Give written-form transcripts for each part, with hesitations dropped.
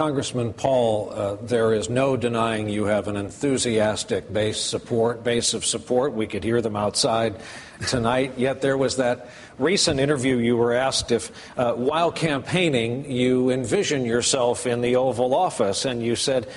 Congressman Paul, there is no denying you have an enthusiastic base of support. We could hear them outside tonight. Yet there was that recent interview you were asked if, while campaigning, you envision yourself in the Oval Office, and you said,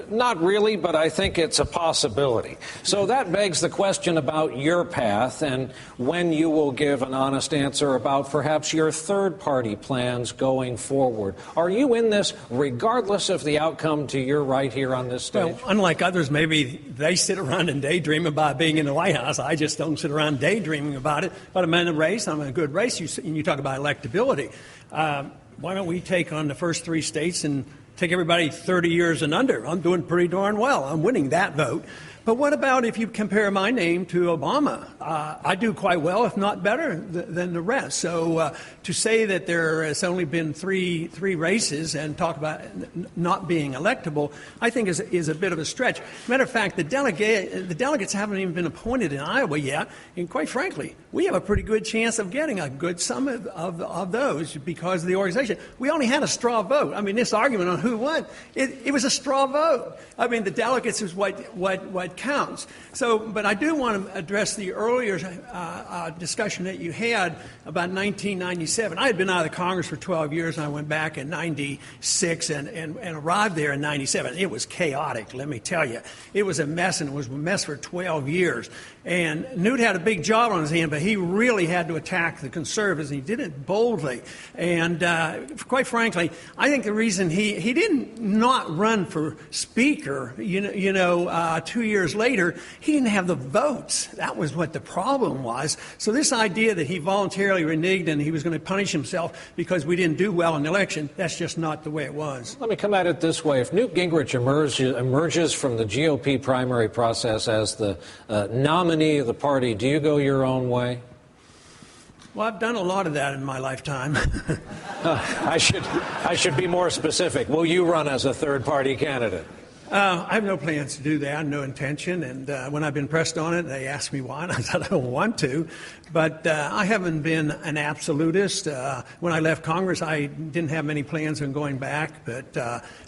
not really, but I think it's a possibility. So that begs the question about your path and when you will give an honest answer about perhaps your third-party plans going forward. Are you in this regardless of the outcome to your right here on this stage? Well, unlike others, maybe they sit around and daydream about being in the White House. I just don't sit around daydreaming about it. But I'm in a race. I'm in a good race. You talk about electability. Why don't we take on the first 3 states and take everybody 30 years and under? I'm doing pretty darn well. I'm winning that vote. But what about if you compare my name to Obama? I do quite well, if not better, than the rest. So to say that there has only been three races and talk about not being electable, I think is a bit of a stretch. Matter of fact, the delegates haven't even been appointed in Iowa yet. And quite frankly, we have a pretty good chance of getting a good sum of those because of the organization. We only had a straw vote. I mean, this argument on who won, it was a straw vote. I mean, the delegates is what counts. So, but I do want to address the earlier discussion that you had about 1997. I had been out of the Congress for 12 years, and I went back in 96 and arrived there in 97. It was chaotic, let me tell you. It was a mess, and it was a mess for 12 years. And Newt had a big job on his hand, but he really had to attack the conservatives, and he did it boldly. And quite frankly, I think the reason he didn't not run for Speaker, 2 years later, he didn't have the votes. That was what the problem was. So this idea that he voluntarily reneged and he was going to punish himself because we didn't do well in the election, that's just not the way it was. Let me come at it this way. If Newt Gingrich emerges from the GOP primary process as the nominee of the party, do you go your own way? Well, I've done a lot of that in my lifetime. I should be more specific. Will you run as a third-party candidate? I have no plans to do that, no intention. And when I've been pressed on it, they asked me why, and I said I don't want to. But I haven't been an absolutist. When I left Congress, I didn't have many plans on going back, but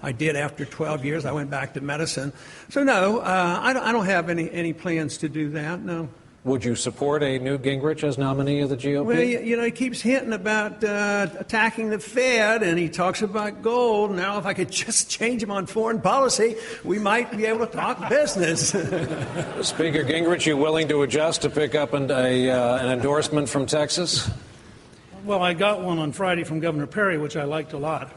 I did after 12 years. I went back to medicine. So, no, I don't have any plans to do that, no. Would you support a Newt Gingrich as nominee of the GOP? Well, he keeps hinting about attacking the Fed, and he talks about gold. Now, if I could just change him on foreign policy, we might be able to talk business. Speaker Gingrich, you willing to adjust to pick up an endorsement from Texas? Well, I got one on Friday from Governor Perry, which I liked a lot,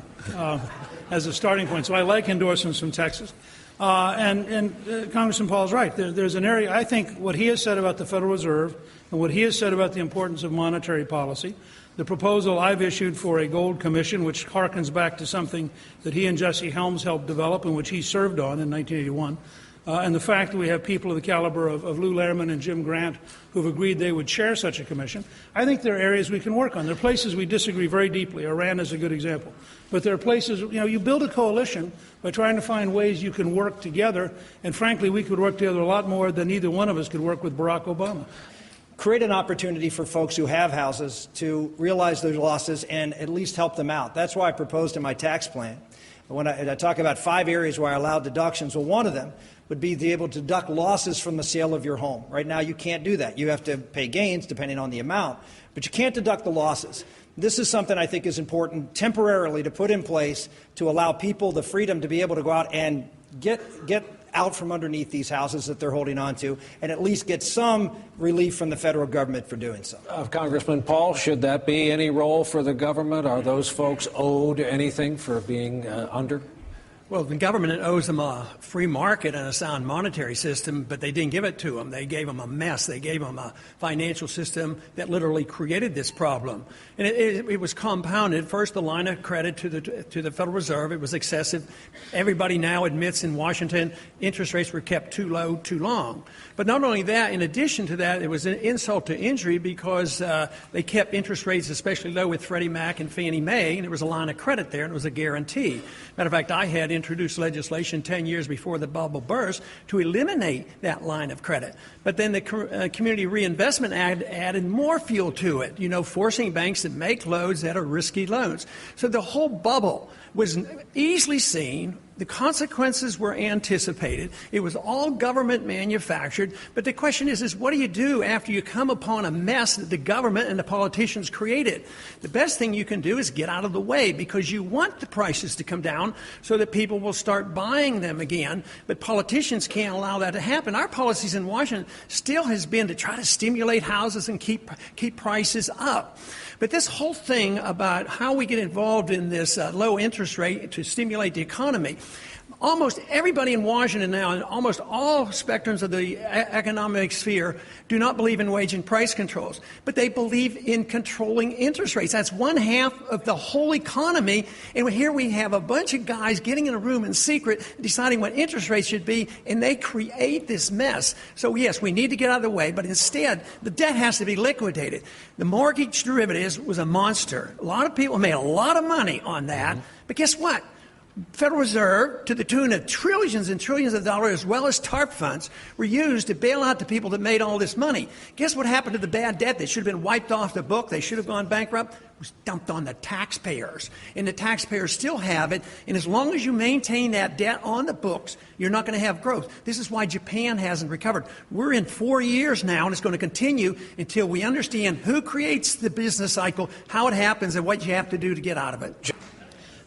as a starting point. So I like endorsements from Texas. And Congressman Paul is right. There's an area, I think, what he has said about the Federal Reserve and what he has said about the importance of monetary policy, the proposal I've issued for a gold commission, which harkens back to something that he and Jesse Helms helped develop and which he served on in 1981, and the fact that we have people of the caliber of Lou Lehrman and Jim Grant who've agreed they would chair such a commission. I think there are areas we can work on. There are places we disagree very deeply. Iran is a good example. But there are places, you build a coalition by trying to find ways you can work together, and frankly, we could work together a lot more than either one of us could work with Barack Obama. Create an opportunity for folks who have houses to realize their losses and at least help them out. That's why I proposed in my tax plan. When I talk about 5 areas where I allowed deductions, well, one of them would be to be able to deduct losses from the sale of your home. Right now, you can't do that. You have to pay gains depending on the amount, but you can't deduct the losses. This is something I think is important temporarily to put in place to allow people the freedom to be able to go out and get out from underneath these houses that they're holding on to and at least get some relief from the federal government for doing so. Congressman Paul, should that be any role for the government? Are those folks owed anything for being under? Well, the government owes them a free market and a sound monetary system, but they didn't give it to them. They gave them a mess. They gave them a financial system that literally created this problem. And it was compounded. First, the line of credit to the Federal Reserve. It was excessive. Everybody now admits in Washington interest rates were kept too low too long. But not only that, in addition to that, it was an insult to injury because they kept interest rates especially low with Freddie Mac and Fannie Mae, and there was a line of credit there, and it was a guarantee. Matter of fact, I had introduced legislation 10 years before the bubble burst to eliminate that line of credit. But then the Community Reinvestment Act added more fuel to it, forcing banks to make loans that are risky loans. So the whole bubble was easily seen. The consequences were anticipated. It was all government manufactured. But the question is what do you do after you come upon a mess that the government and the politicians created? The best thing you can do is get out of the way, because you want the prices to come down so that people will start buying them again. But politicians can't allow that to happen. Our policies in Washington still has been to try to stimulate houses and keep prices up. But this whole thing about how we get involved in this low interest rate to stimulate the economy, almost everybody in Washington now, and almost all spectrums of the economic sphere, do not believe in wage and price controls, but they believe in controlling interest rates. That's one half of the whole economy, and here we have a bunch of guys getting in a room in secret, deciding what interest rates should be, and they create this mess. So yes, we need to get out of the way, but instead, the debt has to be liquidated. The mortgage derivatives was a monster. A lot of people made a lot of money on that, but guess what? Federal Reserve, to the tune of trillions and trillions of dollars, as well as TARP funds, were used to bail out the people that made all this money. Guess what happened to the bad debt that should have been wiped off the book? They should have gone bankrupt. It was dumped on the taxpayers. And the taxpayers still have it. And as long as you maintain that debt on the books, you're not going to have growth. This is why Japan hasn't recovered. We're in 4 years now, and it's going to continue until we understand who creates the business cycle, how it happens, and what you have to do to get out of it.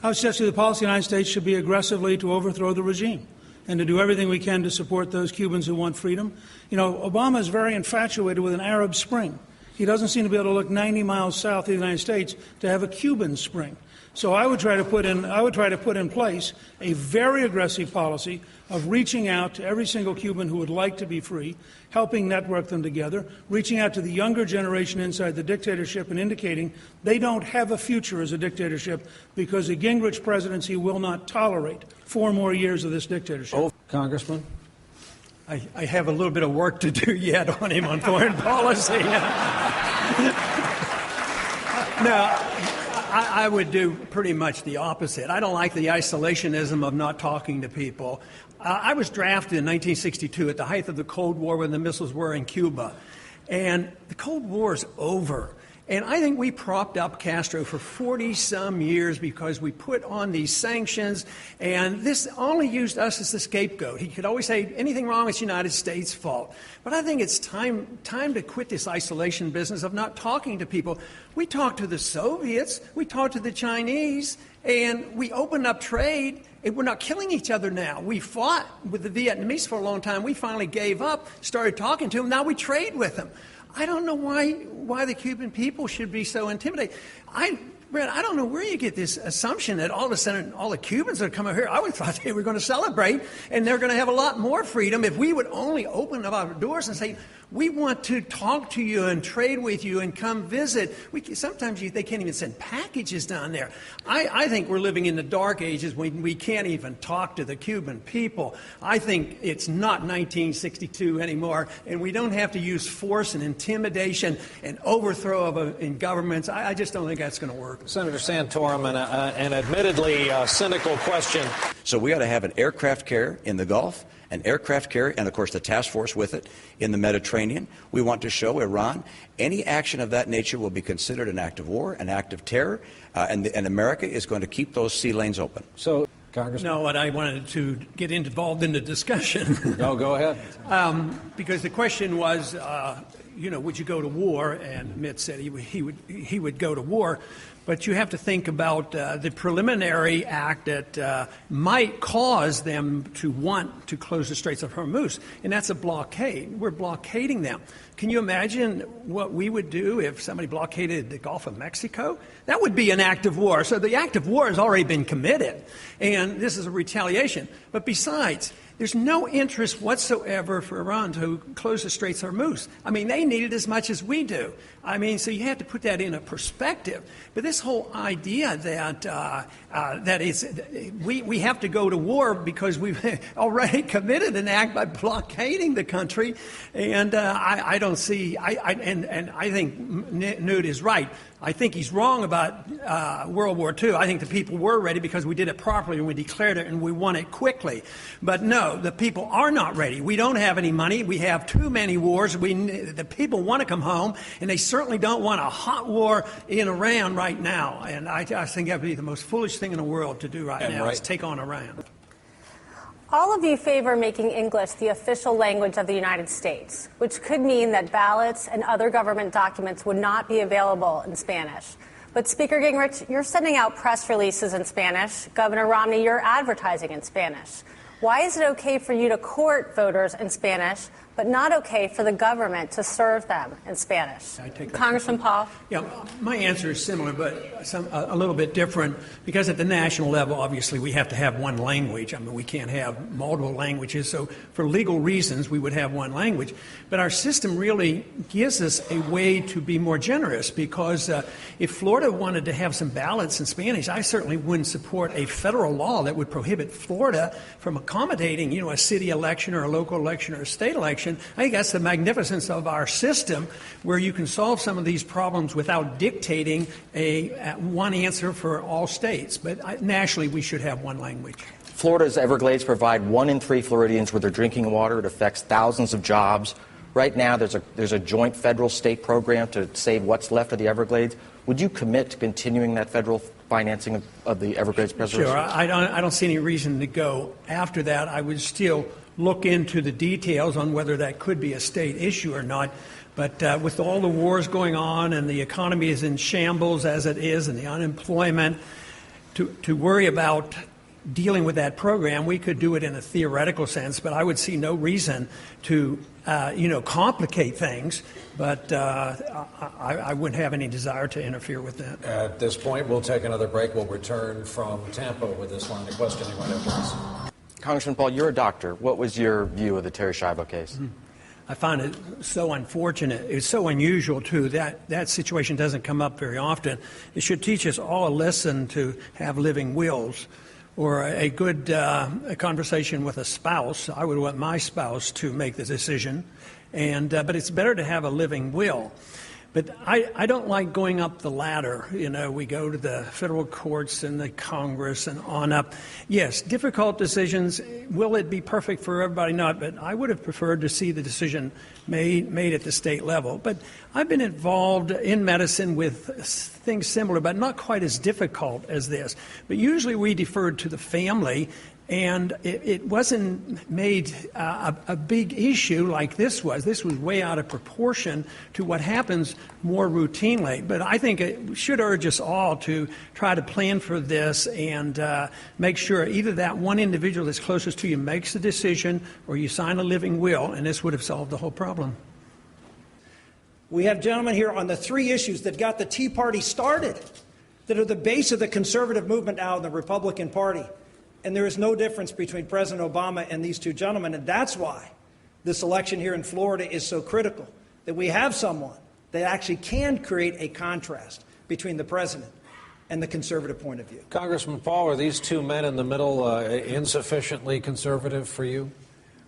I would suggest the policy of the United States should be aggressively to overthrow the regime and to do everything we can to support those Cubans who want freedom. Obama is very infatuated with an Arab Spring. He doesn't seem to be able to look 90 miles south of the United States to have a Cuban Spring. So I would try to put in place a very aggressive policy of reaching out to every single Cuban who would like to be free, helping network them together, reaching out to the younger generation inside the dictatorship and indicating they don't have a future as a dictatorship because the Gingrich presidency will not tolerate 4 more years of this dictatorship. Oh, Congressman? I have a little bit of work to do yet on him on foreign policy. No. I would do pretty much the opposite. I don't like the isolationism of not talking to people. I was drafted in 1962 at the height of the Cold War when the missiles were in Cuba. And the Cold War is over. And I think we propped up Castro for 40-some years because we put on these sanctions, and this only used us as the scapegoat. He could always say anything wrong is the United States' fault. But I think it's time to quit this isolation business of not talking to people. We talked to the Soviets, we talked to the Chinese, and we opened up trade. And we're not killing each other now. We fought with the Vietnamese for a long time. We finally gave up, started talking to them. Now we trade with them. I don't know why the Cuban people should be so intimidated. Brett, I don't know where you get this assumption that all of a sudden all the Cubans that come over here, I would thought they were going to celebrate and they're going to have a lot more freedom if we would only open up our doors and say, we want to talk to you and trade with you and come visit. Sometimes they can't even send packages down there. I think we're living in the dark ages when we can't even talk to the Cuban people. I think it's not 1962 anymore, and we don't have to use force and intimidation and overthrow in governments. I just don't think that's going to work. Senator Santorum, an admittedly cynical question. So we ought to have an aircraft carrier in the Gulf, an aircraft carrier, and of course the task force with it in the Mediterranean. We want to show Iran any action of that nature will be considered an act of war, an act of terror, and America is going to keep those sea lanes open. So, Congressman? No, I wanted to get involved in the discussion. No, go ahead. Because the question was, would you go to war? And Mitt said he would go to war. But you have to think about the preliminary act that might cause them to want to close the Straits of Hormuz, and that's a blockade. We're blockading them. Can you imagine what we would do if somebody blockaded the Gulf of Mexico? That would be an act of war. So the act of war has already been committed, and this is a retaliation. But besides, there's no interest whatsoever for Iran to close the Straits of Hormuz. I mean, they need it as much as we do. I mean, so you have to put that in a perspective. But this whole idea that we have to go to war because we've already committed an act by blockading the country, and I don't see. I think Newt is right. I think he's wrong about World War II. I think the people were ready because we did it properly and we declared it and we won it quickly. But no, the people are not ready. We don't have any money. We have too many wars. The people want to come home, and they certainly don't want a hot war in Iran right now. And I think that would be the most foolish thing in the world to do right now, is take on Iran. All of you favor making English the official language of the United States, which could mean that ballots and other government documents would not be available in Spanish. But Speaker Gingrich, you're sending out press releases in Spanish. Governor Romney, you're advertising in Spanish. Why is it okay for you to court voters in Spanish, but not okay for the government to serve them in Spanish? Congressman Paul? Yeah, my answer is similar, but a little bit different, because at the national level, obviously, we have to have one language. I mean, we can't have multiple languages, so for legal reasons, we would have one language. But our system really gives us a way to be more generous, because if Florida wanted to have some ballots in Spanish, I certainly wouldn't support a federal law that would prohibit Florida from accommodating, a city election or a local election or a state election. I think that's the magnificence of our system, where you can solve some of these problems without dictating one answer for all states. But nationally, we should have one language. Florida's Everglades provide 1 in 3 Floridians with their drinking water. It affects thousands of jobs. Right now, there's a joint federal-state program to save what's left of the Everglades. Would you commit to continuing that federal financing of the Everglades preservation? Sure. I don't see any reason to go after that. I would still look into the details on whether that could be a state issue or not. But with all the wars going on and the economy is in shambles as it is, and the unemployment, to worry about dealing with that program, we could do it in a theoretical sense, but I would see no reason to complicate things. But I wouldn't have any desire to interfere with that. At this point, we'll take another break. We'll return from Tampa with this line of questioning right after this. Congressman Paul, you're a doctor. What was your view of the Terri Schiavo case? I found it so unfortunate. It's so unusual, too. That situation doesn't come up very often. It should teach us all a lesson to have living wills, or a good conversation with a spouse. I would want my spouse to make the decision, but it's better to have a living will. But I don't like going up the ladder. We go to the federal courts and the Congress and on up. Yes, difficult decisions. Will it be perfect for everybody? Not. But I would have preferred to see the decision made at the state level. But I've been involved in medicine with things similar, but not quite as difficult as this. But usually we deferred to the family, and it wasn't made a big issue like this was. This was way out of proportion to what happens more routinely. But I think it should urge us all to try to plan for this and make sure either that one individual that's closest to you makes the decision, or you sign a living will, and this would have solved the whole problem. We have gentlemen here on the 3 issues that got the Tea Party started, that are the base of the conservative movement now in the Republican Party. And there is no difference between President Obama and these 2 gentlemen. And that's why this election here in Florida is so critical, that we have someone that actually can create a contrast between the president and the conservative point of view. Congressman Paul, are these 2 men in the middle insufficiently conservative for you?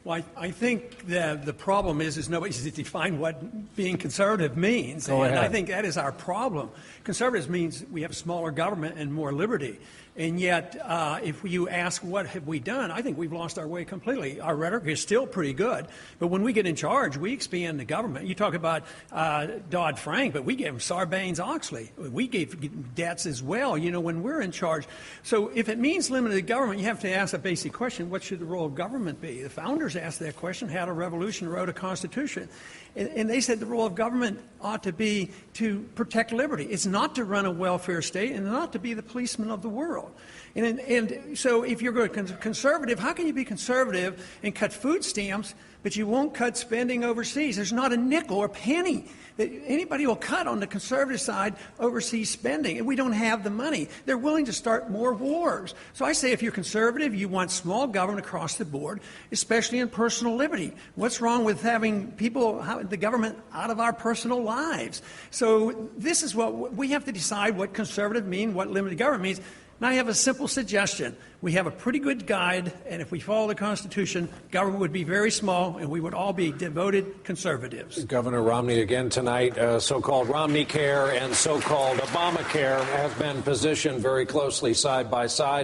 Well, I think the problem is nobody's defined what being conservative means. Go ahead. And I think that is our problem. Conservatives means we have smaller government and more liberty. And yet, if you ask what have we done, I think we've lost our way completely. Our rhetoric is still pretty good, but when we get in charge, we expand the government. You talk about Dodd-Frank, but we gave them Sarbanes-Oxley. We gave debts as well, when we're in charge. So if it means limited government, you have to ask a basic question: what should the role of government be? The founders asked that question, had a revolution, wrote a constitution. And they said the role of government ought to be to protect liberty. It's not to run a welfare state, and not to be the policeman of the world. And so if you're going to conservative, how can you be conservative and cut food stamps, but you won't cut spending overseas? There's not a nickel or penny that anybody will cut on the conservative side overseas spending, and we don't have the money. They're willing to start more wars. So I say if you're conservative, you want small government across the board, especially in personal liberty. What's wrong with having the government out of our personal lives? So this is what we have to decide: what conservative means, what limited government means. And I have a simple suggestion. We have a pretty good guide, and if we follow the Constitution, government would be very small, and we would all be devoted conservatives. Governor Romney again tonight. So-called Romney Care and so-called Obamacare have been positioned very closely side by side.